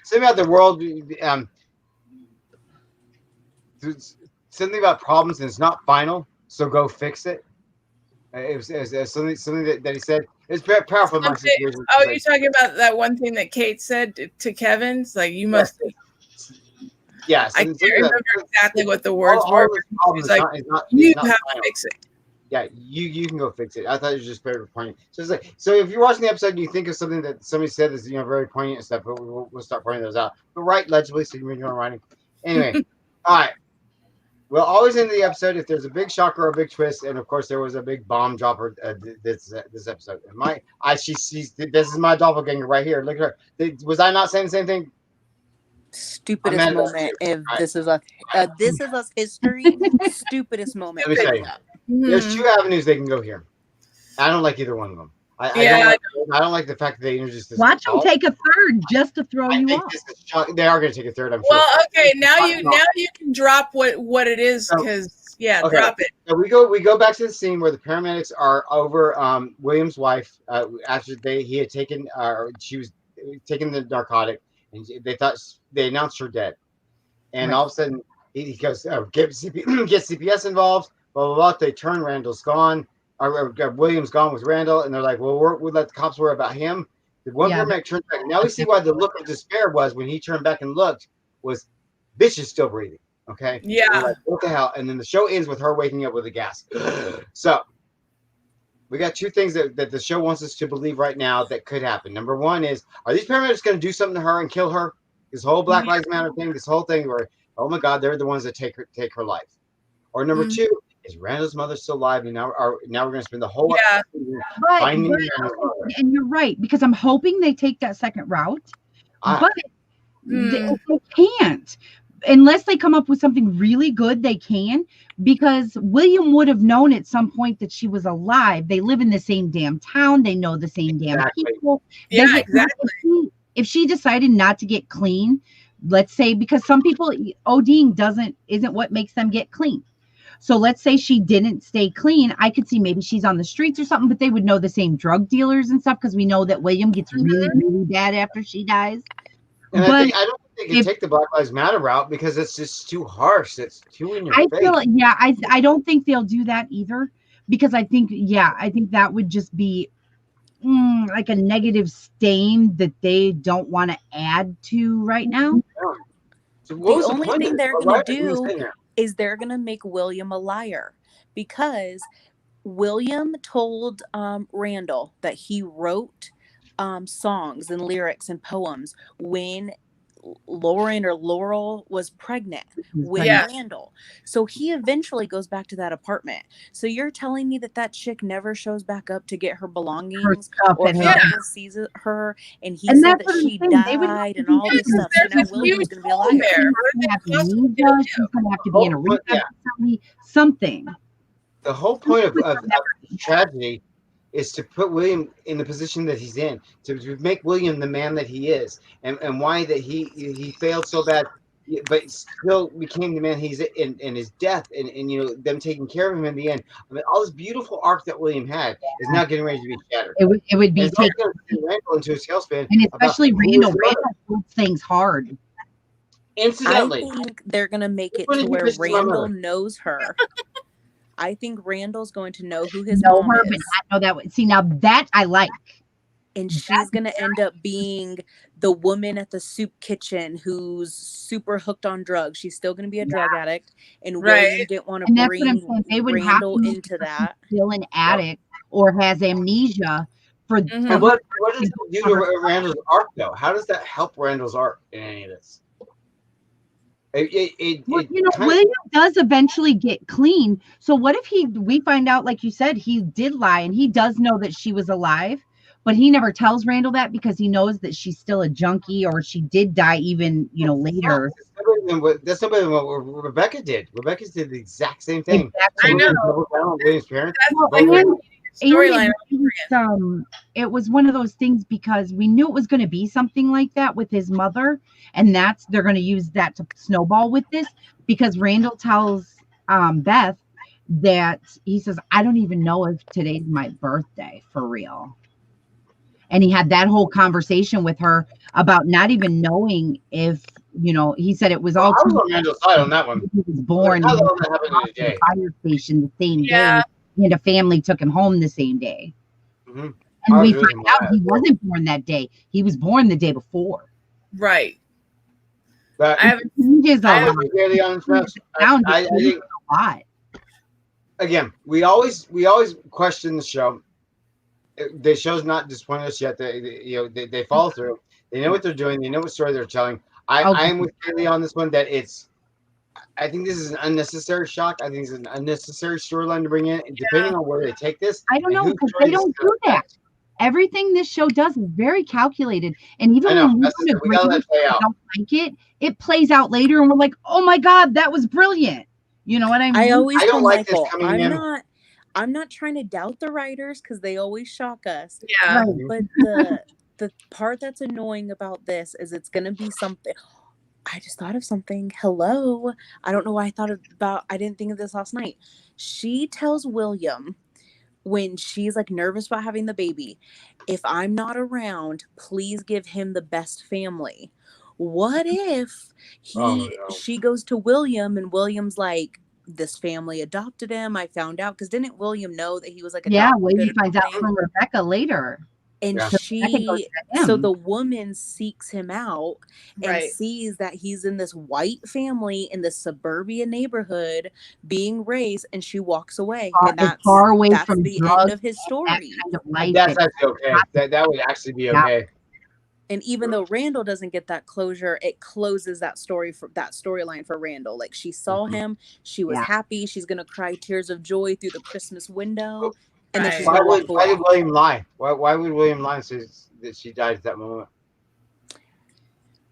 Something about the world. Something about problems, and it's not final. So go fix it. It was something that he said. It's very powerful. You're talking about that one thing that Kate said to Kevin. It's like, you must. Yeah. I can't remember exactly what the words were. It's like, you have to fix it. Yeah, you can go fix it. I thought it was just very poignant. So it's like, so if you're watching the episode and you think of something that somebody said is very poignant and stuff, but we'll start pointing those out. But write legibly so you can read your own writing. Anyway, all right. We'll always end the episode if there's a big shocker or a big twist, and of course there was a big bomb dropper this episode. And this is my doppelganger right here. Look at her. Was I not saying the same thing? Stupidest moment. If this is us history. Stupidest moment. Let me tell you. There's two avenues they can go here. I don't like either one of them. I don't like the fact that they introduced this. Watch them take a third just to throw you off. They are going to take a third, I'm sure. Well, okay, now you can drop what it is, because drop it. So we go back to the scene where the paramedics are over William's wife after he had taken she was taking the narcotic, and they announced her dead, and all of a sudden he goes get CPS involved. Blah, blah, blah. They turn. Randall's gone. William's gone with Randall, and they're like, "Well, we'll let the cops worry about him." The one paramedic turned back. Now we see why the look of despair was when he turned back and looked. Was bitch is still breathing? Okay. Yeah. Like, what the hell? And then the show ends with her waking up with a gas. So we got two things that the show wants us to believe right now that could happen. Number one is, are these paramedics going to do something to her and kill her? This whole Black Lives Matter thing. This whole thing where, oh my God, they're the ones that take her life. Or number two. Is Randall's mother still alive? And now we're going to spend the whole finding Randall's mother. And you're right, because I'm hoping they take that second route, but they can't. Unless they come up with something really good, they can, because William would have known at some point that she was alive. They live in the same damn town. They know the same damn people. Yeah, exactly. If she decided not to get clean, let's say, because some people, ODing isn't what makes them get clean. So let's say she didn't stay clean. I could see maybe she's on the streets or something, but they would know the same drug dealers and stuff, because we know that William gets really, really bad after she dies. And I don't think they can take the Black Lives Matter route, because it's just too harsh. It's too in your face. I don't think they'll do that either, because I think that would just be like a negative stain that they don't want to add to right now. So the only thing they're going to do is they're going to make William a liar, because William told Randall that he wrote songs and lyrics and poems when Lauren or Laurel was pregnant with Randall. So he eventually goes back to that apartment. So you're telling me that chick never shows back up to get her belongings, or he never sees her, and he said that she died and all this stuff. So now William's going to be a liar. She's going to have to be in a rehab facility, something. The whole point of tragedy is to put William in the position that he's in, to make William the man that he is, and why that he failed so bad, but still became the man he's in his death, and them taking care of him in the end. I mean, all this beautiful arc that William had is now getting ready to be shattered. It would be taking Randall into a tailspin, and especially Randall puts things hard. Incidentally, I think they're gonna make it to where Randall knows her. I think Randall's going to know who his mom is. But not know that. See, now that I like. And she's going to end up being the woman at the soup kitchen who's super hooked on drugs. She's still going to be a drug addict. And William didn't want to bring Randall into that. Still an addict or has amnesia. What does it do to Randall's arc, though? How does that help Randall's arc in any of this? William does eventually get clean. So what if we find out, like you said, he did lie and he does know that she was alive, but he never tells Randall that because he knows that she's still a junkie or she did die even, later. That's not better than what Rebecca did. Rebecca did the exact same thing. Exactly. I know. William's parents. Storyline. It was one of those things because we knew it was going to be something like that with his mother, and they're going to use that to snowball with this because Randall tells Beth that he says, I don't even know if today's my birthday for real. And he had that whole conversation with her about not even knowing if, he said it was all. I was on Randall's side on that one. He was born at the fire station the same day. And a family took him home the same day. Mm-hmm. And we find out he wasn't born that day. He was born the day before. Right. But I think a lot. Again, we always question the show. The show's not disappointed us yet. They follow through. They know what they're doing. They know what story they're telling. I am with Kaylee on this one that I think this is an unnecessary shock. I think it's an unnecessary storyline to bring in, depending on where they take this. I don't know, because they don't do that. Everything this show does is very calculated. And even when we don't like it plays out later and we're like, oh my God, that was brilliant. You know what I mean? I don't like this coming in. I'm not trying to doubt the writers because they always shock us. Yeah. But the part that's annoying about this is it's going to be something. I just thought of something. Hello. I don't know why I didn't think of this last night. She tells William when she's like nervous about having the baby, if I'm not around, please give him the best family. What if she goes to William and William's like, this family adopted him. I found out because didn't William know that he was like adopted? Yeah, William finds out from Rebecca later. And so the woman seeks him out and sees that he's in this white family in this suburban neighborhood being raised, and she walks away. And that's far away from the end of his story. That's actually okay. That would actually be okay. And even though Randall doesn't get that closure, it closes that storyline for Randall. Like she saw him, she was happy, she's gonna cry tears of joy through the Christmas window. And then why did William lie? Why would William lie and say that she died at that moment?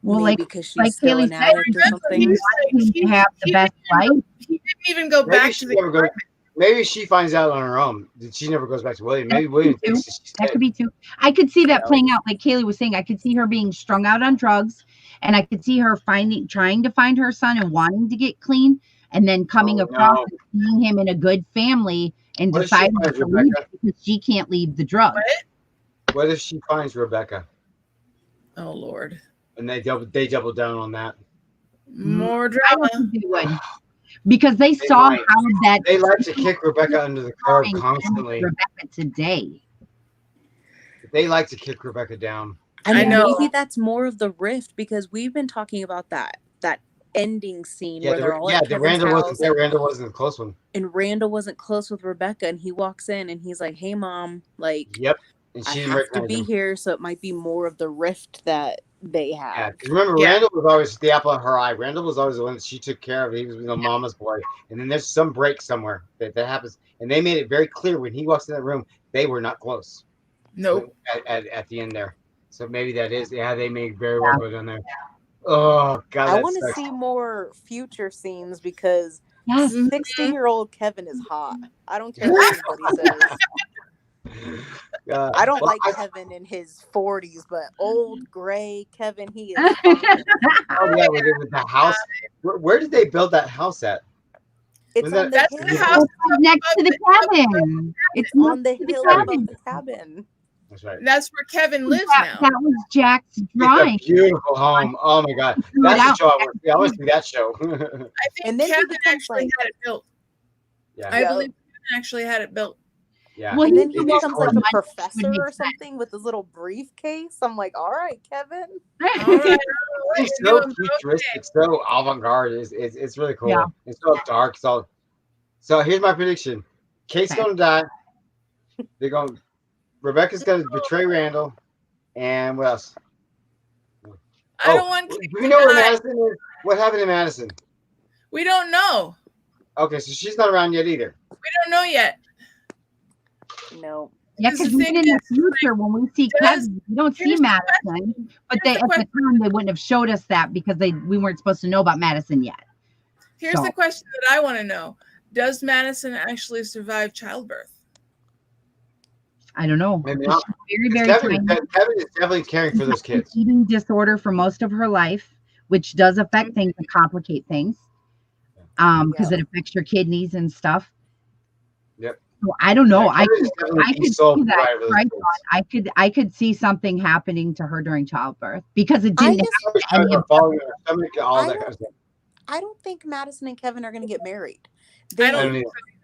Well, maybe because she's still an addict or something. He have the best life. He didn't even go back to the. Maybe she finds out on her own. She never goes back to William. Maybe William thinks she's dead. That could be too. I could see that playing out, like Kaylee was saying. I could see her being strung out on drugs, and I could see her trying to find her son and wanting to get clean, and then coming across and seeing him in a good family and deciding to leave because she can't leave the drugs. What if she finds Rebecca? Oh Lord! And they double down on that. More drama. Because they saw how that they like to kick Rebecca under the curb constantly. Rebecca today. They like to kick Rebecca down. I know. Maybe that's more of the rift because we've been talking about that ending scene where they're all at Kevin's Randall house. wasn't there. Randall wasn't the close one. And Randall wasn't close with Rebecca, and he walks in and he's like, "Hey, Mom, like, yep." And I have to be here, so it might be more of the rift that they have. Yeah, because remember, Randall was always the apple of her eye. Randall was always the one that she took care of. He was Mama's boy. And then there's some break somewhere that happens, and they made it very clear when he walks in that room, they were not close. Nope. At the end there, so maybe that is. Yeah, they may very well go down there. Oh God, I want to see more future scenes because 16-year-old Kevin is hot. I don't care what anybody says. I don't like Kevin in his 40s, but old gray Kevin, he is hot. Oh yeah, with the house. Where did they build that house at? It's on the hill. The house next to the cabin. It's on the hill above the cabin. That's right. That's where Kevin lives now. That was Jack's drawing. It's a beautiful home. Oh my God, that's the show. I want to see that show. I think Kevin actually had it built. Yeah, I believe Kevin actually had it built. Yeah. Well, and then he becomes like a professor or something with his little briefcase. I'm like, all right, Kevin. All right. It's so futuristic, so avant-garde. It's really cool. Yeah. It's so dark. So here's my prediction: Kate's gonna die. Rebecca's gonna betray Randall, and what else? I don't want. Do you know where Madison is? What happened to Madison? We don't know. Okay, so she's not around yet either. We don't know yet. No. Yeah, because even in the future, when we see Kevin, we don't see Madison. But at the time, they wouldn't have showed us that because we weren't supposed to know about Madison yet. Here's the question that I want to know: does Madison actually survive childbirth? I don't know. Maybe not. Kevin is definitely caring for those kids. Eating disorder for most of her life, which does affect things and complicate things, because it affects your kidneys and stuff. Yep. So I don't know. Yeah, I could see that. I could see something happening to her during childbirth because it didn't. I don't think Madison and Kevin are going to get married.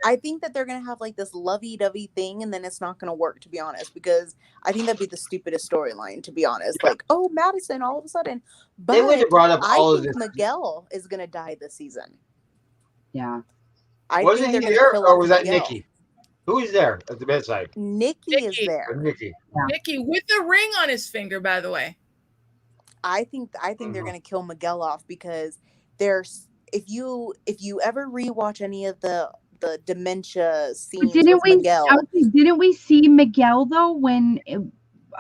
I think that they're going to have like this lovey-dovey thing, and then it's not going to work, to be honest, because I think that'd be the stupidest storyline, to be honest. Yeah. Like, oh, Madison, all of a sudden. But they would have brought up all of this. Miguel is going to die this season. Yeah. Wasn't he there, or was that Nikki? Who is there at the bedside? Nikki is there. Nikki. Yeah. Nikki with a ring on his finger, by the way. I think they're going to kill Miguel off because there's if you ever rewatch any of the dementia scenes with Miguel. Didn't we see Miguel though when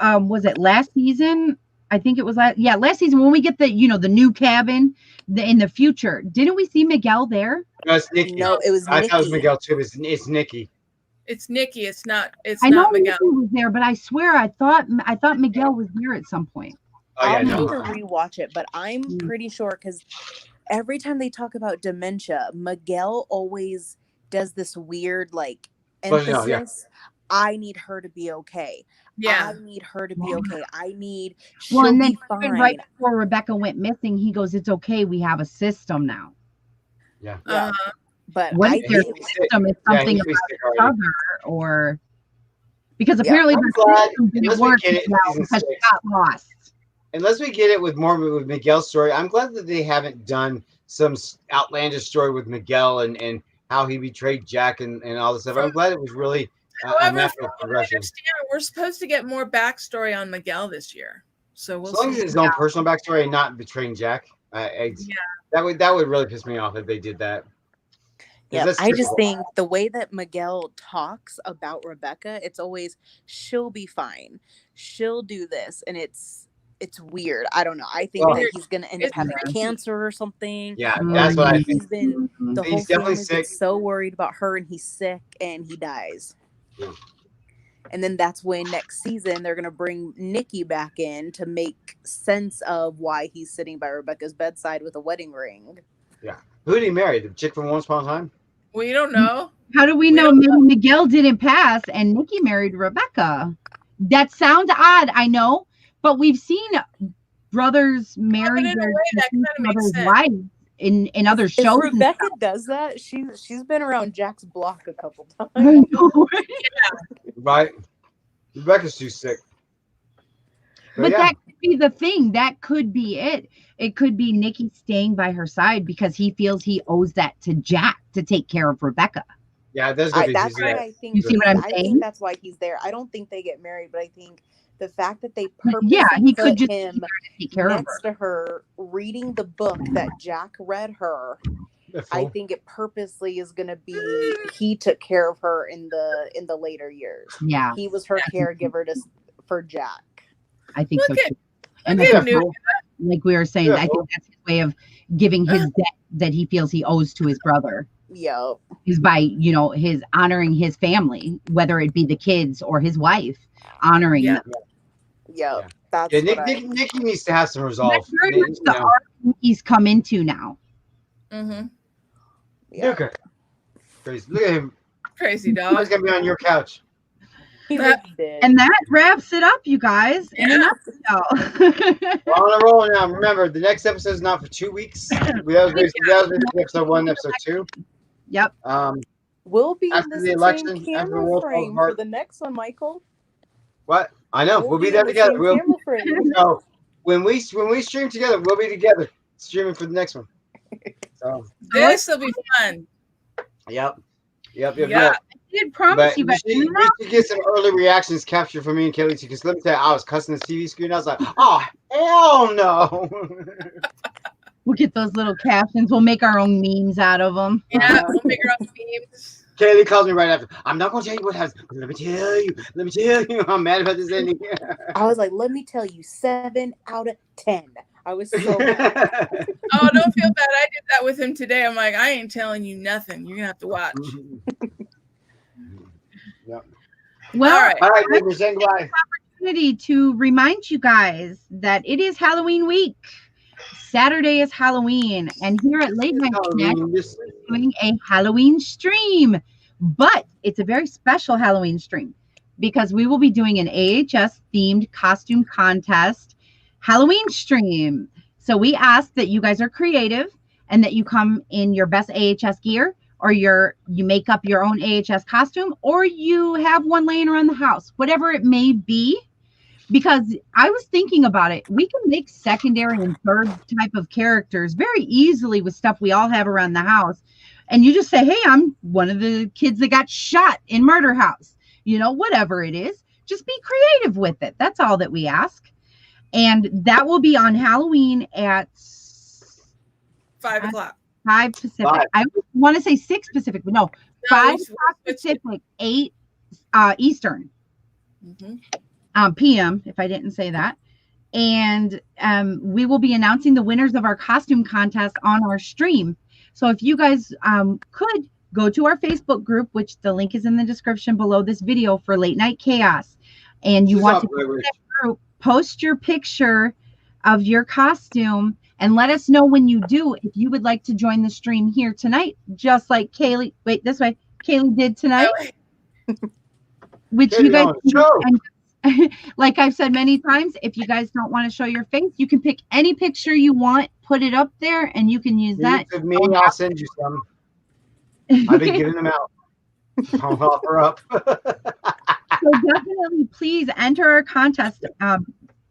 was it last season? I think it was last season when we get the the new cabin in the future. Didn't we see Miguel there? No, it's Nikki. No, it was Nikki. I thought it was Miguel too. It's Nikki. It's Nikki. It's not. I know Miguel. Nikki was there, but I swear I thought Miguel was there at some point. I'll need to rewatch it, but I'm pretty sure because every time they talk about dementia, Miguel always does this weird like emphasis. I need her to be okay. Yeah, I need her to be okay. She'll be fine. Right before Rebecca went missing, he goes, "It's okay. We have a system now." Yeah. But what if their system is something about other or because apparently the system didn't work because she got lost. Unless we get it with Miguel's story, I'm glad that they haven't done some outlandish story with Miguel and how he betrayed Jack and all this stuff. I'm glad it was really a natural progression. We're supposed to get more backstory on Miguel this year, so we'll as long as his own personal backstory and not betraying Jack. That would really piss me off if they did that. Yeah, I just think the way that Miguel talks about Rebecca, it's always she'll be fine, she'll do this, and it's weird. I don't know. I think that he's going to end up having cancer or something. Yeah, that's what I think. The whole family's been so worried about her, and he's sick, and he dies. Yeah. And then that's when next season they're going to bring Nikki back in to make sense of why he's sitting by Rebecca's bedside with a wedding ring. Yeah. Who did he marry? The chick from Once Upon a Time? We don't know. How do we know maybe Miguel didn't pass and Nikki married Rebecca? That sounds odd, I know. But we've seen brothers marry their mother's wives in other shows. If Rebecca does that, she's been around Jack's block a couple times. Right. Rebecca's too sick. But that could be the thing. That could be it. It could be Nikki staying by her side because he feels he owes that to Jack to take care of Rebecca. Yeah, that's what I think. You see what I'm saying? I think that's why he's there. I don't think they get married, but I think the fact that they purposely he put could just him take care next to her reading the book that Jack read her. I think it purposely is going to be he took care of her in the later years. Yeah, he was her caregiver for Jack. I think so too. And like we were saying, I think that's his way of giving his debt that he feels he owes to his brother. Yeah, is by his honoring his family, whether it be the kids or his wife, honoring them. Yeah. That's Nikki needs to have some resolve. That's very much the arc he's come into now. Mm-hmm. Yeah. Okay. Crazy. Look at him. Crazy dog. He's gonna be on your couch. And that wraps it up, you guys. In a nutshell. We're on a roll now. Remember, the next episode is not for 2 weeks. That was episode 1, episode 2. Yep. We'll be in the election, same camera frame for the next one, Michael. What? I know. We'll be there together. So when we stream together, we'll be together streaming for the next one. So this will be fun. Yep. I did promise you guys. We should get some early reactions captured from me and Kelly too. Because let me tell you, I was cussing the TV screen. I was like, "Oh hell no!" We'll get those little captions. We'll make our own memes out of them. Yeah, we'll make our own memes. Kaylee calls me right after. I'm not going to tell you what happens. Let me tell you. I'm mad about this ending. I was like, let me tell you, 7 out of 10. I was so mad. Oh, don't feel bad. I did that with him today. I'm like, I ain't telling you nothing. You're going to have to watch. Yep. Well, all right, we're saying goodbye. Opportunity to remind you guys that it is Halloween week. Saturday is Halloween, and here at Late Night Snack, we're doing a Halloween stream. But it's a very special Halloween stream because we will be doing an AHS themed costume contest Halloween stream. So we ask that you guys are creative and that you come in your best AHS gear, or you make up your own AHS costume, or you have one laying around the house, whatever it may be. Because I was thinking about it, we can make secondary and third type of characters very easily with stuff we all have around the house. And you just say, hey, I'm one of the kids that got shot in Murder House. Whatever it is, just be creative with it. That's all that we ask. And that will be on Halloween at 5 o'clock. 5 Pacific. 5. I want to say 6 Pacific, but no 5 o'clock Pacific, 8 Eastern. Mm-hmm. PM, if I didn't say that. And we will be announcing the winners of our costume contest on our stream. So if you guys could go to our Facebook group, which the link is in the description below this video for Late Night Chaos, and you want to go to that group, post your picture of your costume and let us know when you do if you would like to join the stream here tonight, just like Kaylee did tonight. Which you guys like I've said many times, if you guys don't want to show your face, you can pick any picture you want, put it up there, and you can use that. Me, I'll send you some. I've been giving them out. I'll offer up. So definitely, please enter our contest.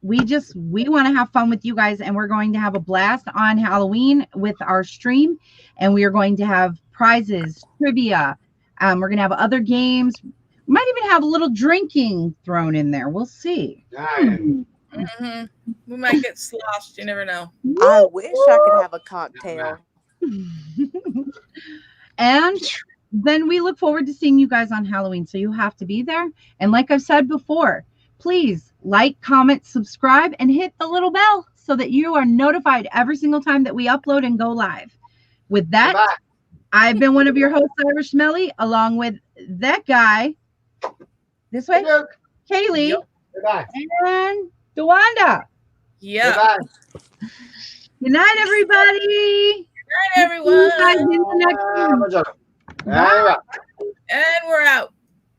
We want to have fun with you guys, and we're going to have a blast on Halloween with our stream, and we are going to have prizes, trivia. We're going to have other games. Might even have a little drinking thrown in there. We'll see. Mm-hmm. We might get sloshed. You never know. I wish I could have a cocktail. And then we look forward to seeing you guys on Halloween. So you have to be there. And like I've said before, please like, comment, subscribe, and hit the little bell so that you are notified every single time that we upload and go live. With that, I've been one of your hosts, Irish Melly, along with that guy. This way, Kaylee, and DeWanda. Yeah. Good night, everybody. Good night, everyone. See you guys in the next one. Bye. And we're out.